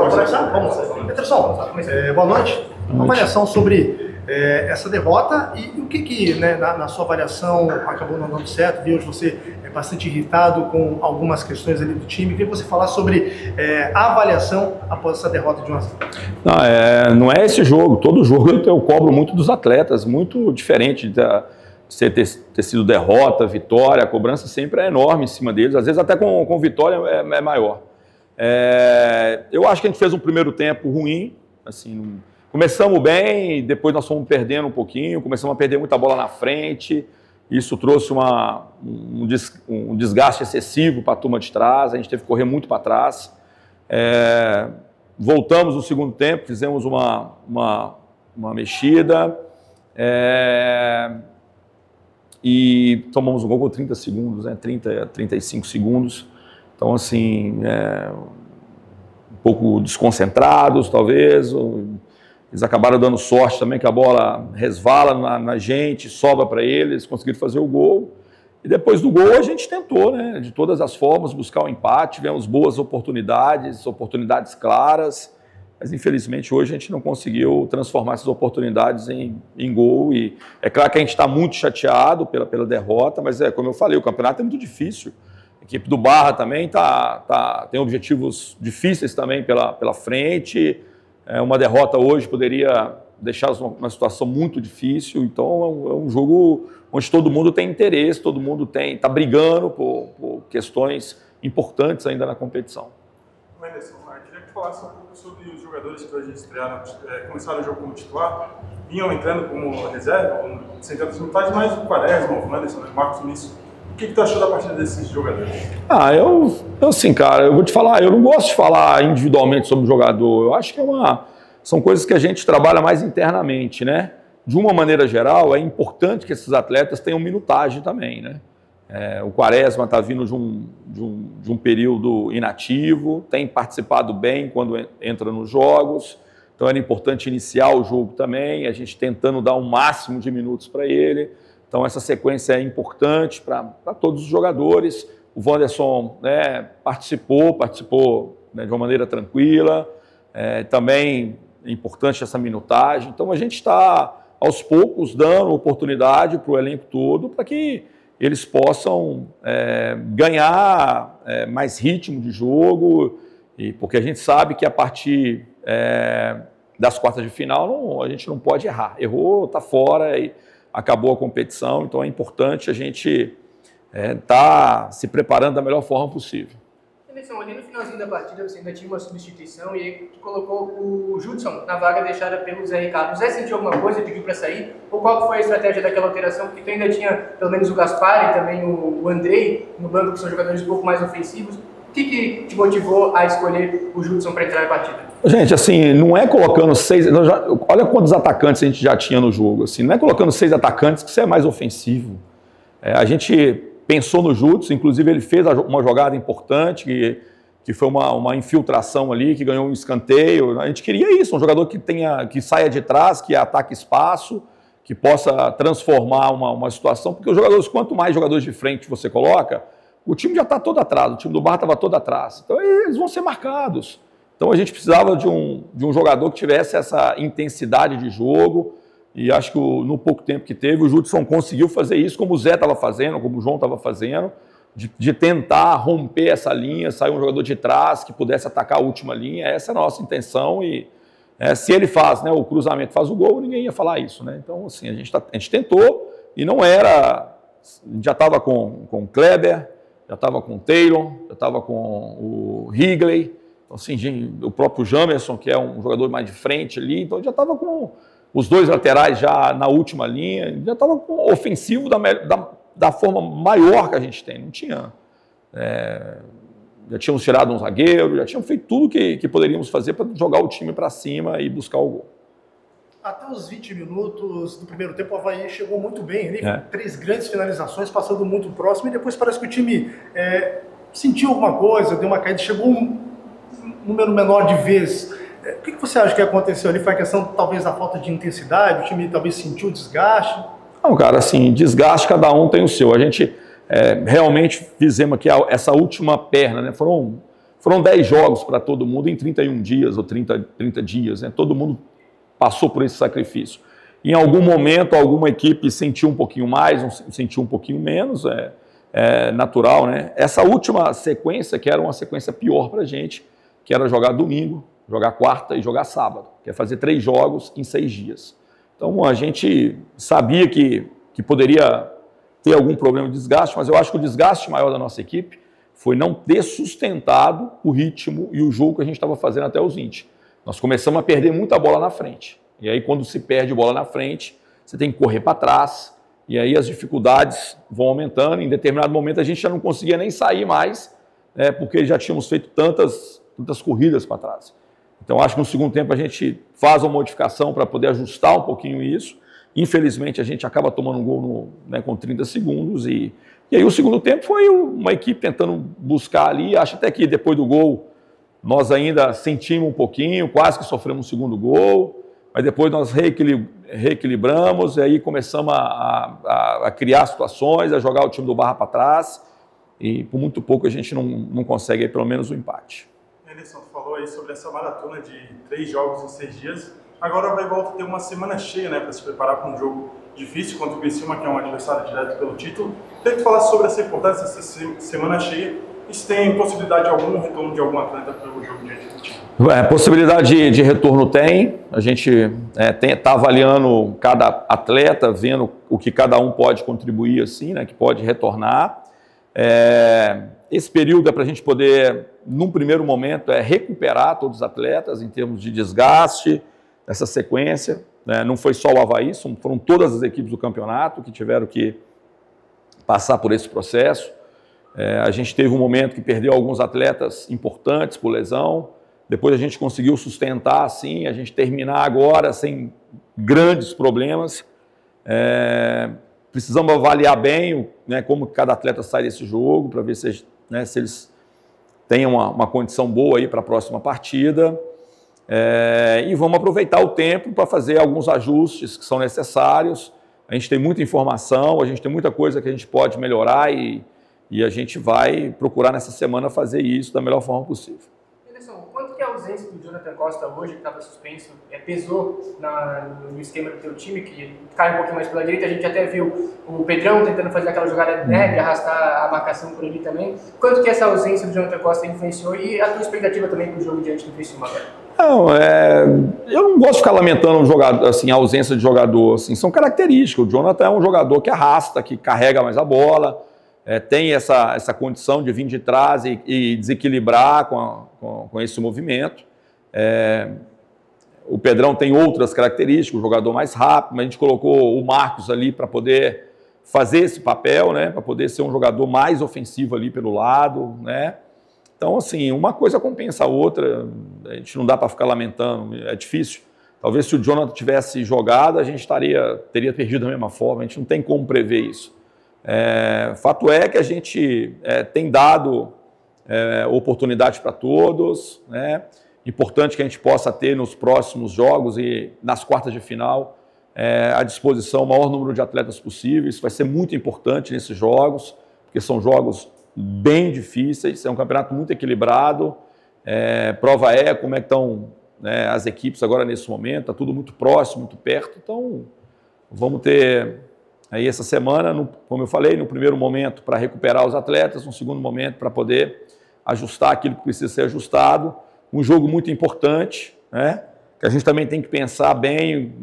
Vamos começar? Vamos. Peterson, boa noite. Uma avaliação sobre essa derrota e o que né, na sua avaliação acabou não dando certo. Vi hoje você bastante irritado com algumas questões ali do time. Queria você falar sobre a avaliação após essa derrota de 1-0. Não é esse jogo. Todo jogo eu cobro muito dos atletas, muito diferente de ter sido derrota, vitória. A cobrança sempre é enorme em cima deles. Às vezes até com vitória é maior. Eu acho que a gente fez um primeiro tempo ruim, assim, começamos bem, depois nós fomos perdendo um pouquinho, começamos a perder muita bola na frente, isso trouxe um desgaste excessivo para a turma de trás, a gente teve que correr muito para trás. Voltamos no segundo tempo, fizemos uma mexida e tomamos um gol com 30 segundos, né, 35 segundos. Então, assim, um pouco desconcentrados, talvez. Eles acabaram dando sorte também, que a bola resvala na gente, sobra para eles, conseguiram fazer o gol. E depois do gol a gente tentou, né, de todas as formas, buscar o empate. Tivemos boas oportunidades claras, mas infelizmente hoje a gente não conseguiu transformar essas oportunidades em gol. E é claro que a gente está muito chateado pela derrota, mas como eu falei, o campeonato é muito difícil. A equipe do Barra também tem objetivos difíceis também pela frente. Uma derrota hoje poderia deixar uma situação muito difícil. Então é um jogo onde todo mundo tem interesse, todo mundo está brigando por questões importantes ainda na competição. Anderson, eu queria que tu falasse um pouco sobre os jogadores que hoje estrearam, começaram o jogo como titular, vinham entrando como reserva, sentando as minutagens, mas o Quaresma, o Anderson, o Marcos Vinícius. O que tu achou da partida desses jogadores? Eu assim, cara, eu vou te falar, eu não gosto de falar individualmente sobre o jogador. Eu acho que são coisas que a gente trabalha mais internamente, né? De uma maneira geral, é importante que esses atletas tenham minutagem também, né? O Quaresma está vindo de um período inativo, tem participado bem quando entra nos jogos, então era importante iniciar o jogo também, a gente tentando dar o máximo de minutos para ele. Então, essa sequência é importante para todos os jogadores. O Wanderson, né, participou né, de uma maneira tranquila. Também é importante essa minutagem. Então, a gente está, aos poucos, dando oportunidade para o elenco todo para que eles possam ganhar mais ritmo de jogo, porque a gente sabe que a partir das quartas de final a gente não pode errar. Errou, está fora e acabou a competição, então é importante a gente estar se preparando da melhor forma possível. Anderson, ali no finalzinho da partida você ainda tinha uma substituição e aí tu colocou o Judson na vaga deixada pelo Zé Ricardo. O Zé sentiu alguma coisa, pediu para sair? Ou qual foi a estratégia daquela alteração? Porque tu ainda tinha pelo menos o Gaspar e também o Andrei no banco, que são jogadores um pouco mais ofensivos. O que te motivou a escolher o Judson para entrar na partida? Gente, assim, não é colocando 6... Olha quantos atacantes a gente já tinha no jogo. Assim, não é colocando 6 atacantes que você é mais ofensivo. A gente pensou no Judson, inclusive ele fez uma jogada importante, que foi uma infiltração ali, que ganhou um escanteio. A gente queria isso, um jogador que saia de trás, que ataque espaço, que possa transformar uma situação, porque os jogadores, quanto mais jogadores de frente você coloca, o time já está todo atrás, o time do Barra estava todo atrás. Então eles vão ser marcados. Então a gente precisava de um jogador que tivesse essa intensidade de jogo, e acho que no pouco tempo que teve, o Judson conseguiu fazer isso, como o Zé estava fazendo, como o João estava fazendo, de tentar romper essa linha, sair um jogador de trás que pudesse atacar a última linha. Essa é a nossa intenção e se ele faz, né, o cruzamento faz o gol, ninguém ia falar isso, né? Então, assim, a gente tentou e não era... Já estava com o Kleber, já estava com o Taylor, já estava com o Wrigley, então, assim, o próprio Jamerson, que é um jogador mais de frente ali, então já estava com os 2 laterais já na última linha, já estava ofensivo da forma maior que a gente tem. Não tinha... já tínhamos tirado um zagueiro, já tínhamos feito tudo que poderíamos fazer para jogar o time para cima e buscar o gol. Até os 20 minutos do primeiro tempo, o Avaí chegou muito bem, com 3 grandes finalizações, passando muito próximo, e depois parece que o time sentiu alguma coisa, deu uma caída, chegou um número menor de vezes. O que você acha que aconteceu ali? Foi a questão, talvez, da falta de intensidade? O time talvez sentiu desgaste? Não, cara, assim, desgaste cada um tem o seu. A gente realmente fizemos aqui essa última perna, né? Foram Foram 10 jogos para todo mundo em 31 dias ou 30 dias, né? Todo mundo passou por esse sacrifício. Em algum momento, alguma equipe sentiu um pouquinho mais, sentiu um pouquinho menos, é natural, né? Essa última sequência, que era uma sequência pior para a gente, que era jogar domingo, jogar quarta e jogar sábado, que é fazer 3 jogos em 6 dias. Então, a gente sabia que poderia ter algum problema de desgaste, mas eu acho que o desgaste maior da nossa equipe foi não ter sustentado o ritmo e o jogo que a gente estava fazendo até os 20. Nós começamos a perder muita bola na frente. E aí, quando se perde bola na frente, você tem que correr para trás, e aí as dificuldades vão aumentando. Em determinado momento, a gente já não conseguia nem sair mais, porque já tínhamos feito tantas corridas para trás. Então, acho que no segundo tempo a gente faz uma modificação para poder ajustar um pouquinho isso. Infelizmente, a gente acaba tomando um gol com 30 segundos. E aí o segundo tempo foi uma equipe tentando buscar ali. Acho até que depois do gol nós ainda sentimos um pouquinho, quase que sofremos um segundo gol. Mas depois nós reequilibramos e aí começamos a criar situações, a jogar o time do Barra para trás. E por muito pouco a gente não consegue aí, pelo menos o empate. Anderson, tu falou aí sobre essa maratona de 3 jogos em 6 dias. Agora vai voltar a ter uma semana cheia, né, para se preparar para um jogo difícil contra o Criciúma, que é um adversário direto pelo título. Queria que tu falasse sobre essa importância dessa semana cheia e se tem possibilidade de algum retorno de algum atleta para o jogo diante do time. Possibilidade de retorno tem. A gente está avaliando cada atleta, vendo o que cada um pode contribuir, assim, né, que pode retornar. Esse período é para a gente poder, num primeiro momento, recuperar todos os atletas em termos de desgaste, essa sequência. Não foi só o Avaí, foram todas as equipes do campeonato que tiveram que passar por esse processo. A gente teve um momento que perdeu alguns atletas importantes por lesão, depois a gente conseguiu sustentar assim, a gente terminar agora sem grandes problemas. Precisamos avaliar bem como cada atleta sai desse jogo, para ver se eles têm uma condição boa aí para a próxima partida. E vamos aproveitar o tempo para fazer alguns ajustes que são necessários. A gente tem muita informação, a gente tem muita coisa que a gente pode melhorar e a gente vai procurar nessa semana fazer isso da melhor forma possível. Quanto que a ausência do Jonathan Costa hoje, que estava suspenso, pesou no esquema do teu time, que cai um pouquinho mais pela direita? A gente até viu o Pedrão tentando fazer aquela jogada de arrastar a marcação por ali também. Quanto que essa ausência do Jonathan Costa influenciou e a tua expectativa também para o jogo diante do Criciúma agora? Eu não gosto de ficar lamentando a ausência de jogador. Assim, são características. O Jonathan é um jogador que arrasta, que carrega mais a bola, tem essa condição de vir de trás e desequilibrar com esse movimento. O Pedrão tem outras características, um jogador mais rápido, mas a gente colocou o Marcos ali para poder fazer esse papel, né, para poder ser um jogador mais ofensivo ali pelo lado, né? Então, assim, uma coisa compensa a outra, a gente não dá para ficar lamentando, é difícil. Talvez se o Jonathan tivesse jogado, a gente teria perdido da mesma forma, a gente não tem como prever isso. Fato é que a gente tem dado oportunidade para todos, né? Importante que a gente possa ter nos próximos jogos e nas quartas de final à disposição o maior número de atletas possíveis. Isso vai ser muito importante nesses jogos, porque são jogos bem difíceis, é um campeonato muito equilibrado. Prova como é que estão as equipes agora nesse momento, está tudo muito próximo, muito perto, então vamos ter aí essa semana, como eu falei, no primeiro momento para recuperar os atletas, no segundo momento para poder ajustar aquilo que precisa ser ajustado. Um jogo muito importante, né? Que a gente também tem que pensar bem,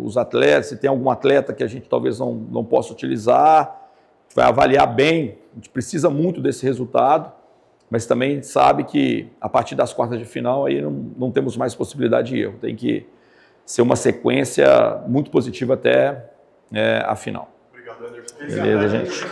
os atletas, se tem algum atleta que a gente talvez não possa utilizar, vai avaliar bem, a gente precisa muito desse resultado, mas também sabe que a partir das quartas de final aí não temos mais possibilidade de erro, tem que ser uma sequência muito positiva até a final. Obrigado, Anderson. Beleza, gente.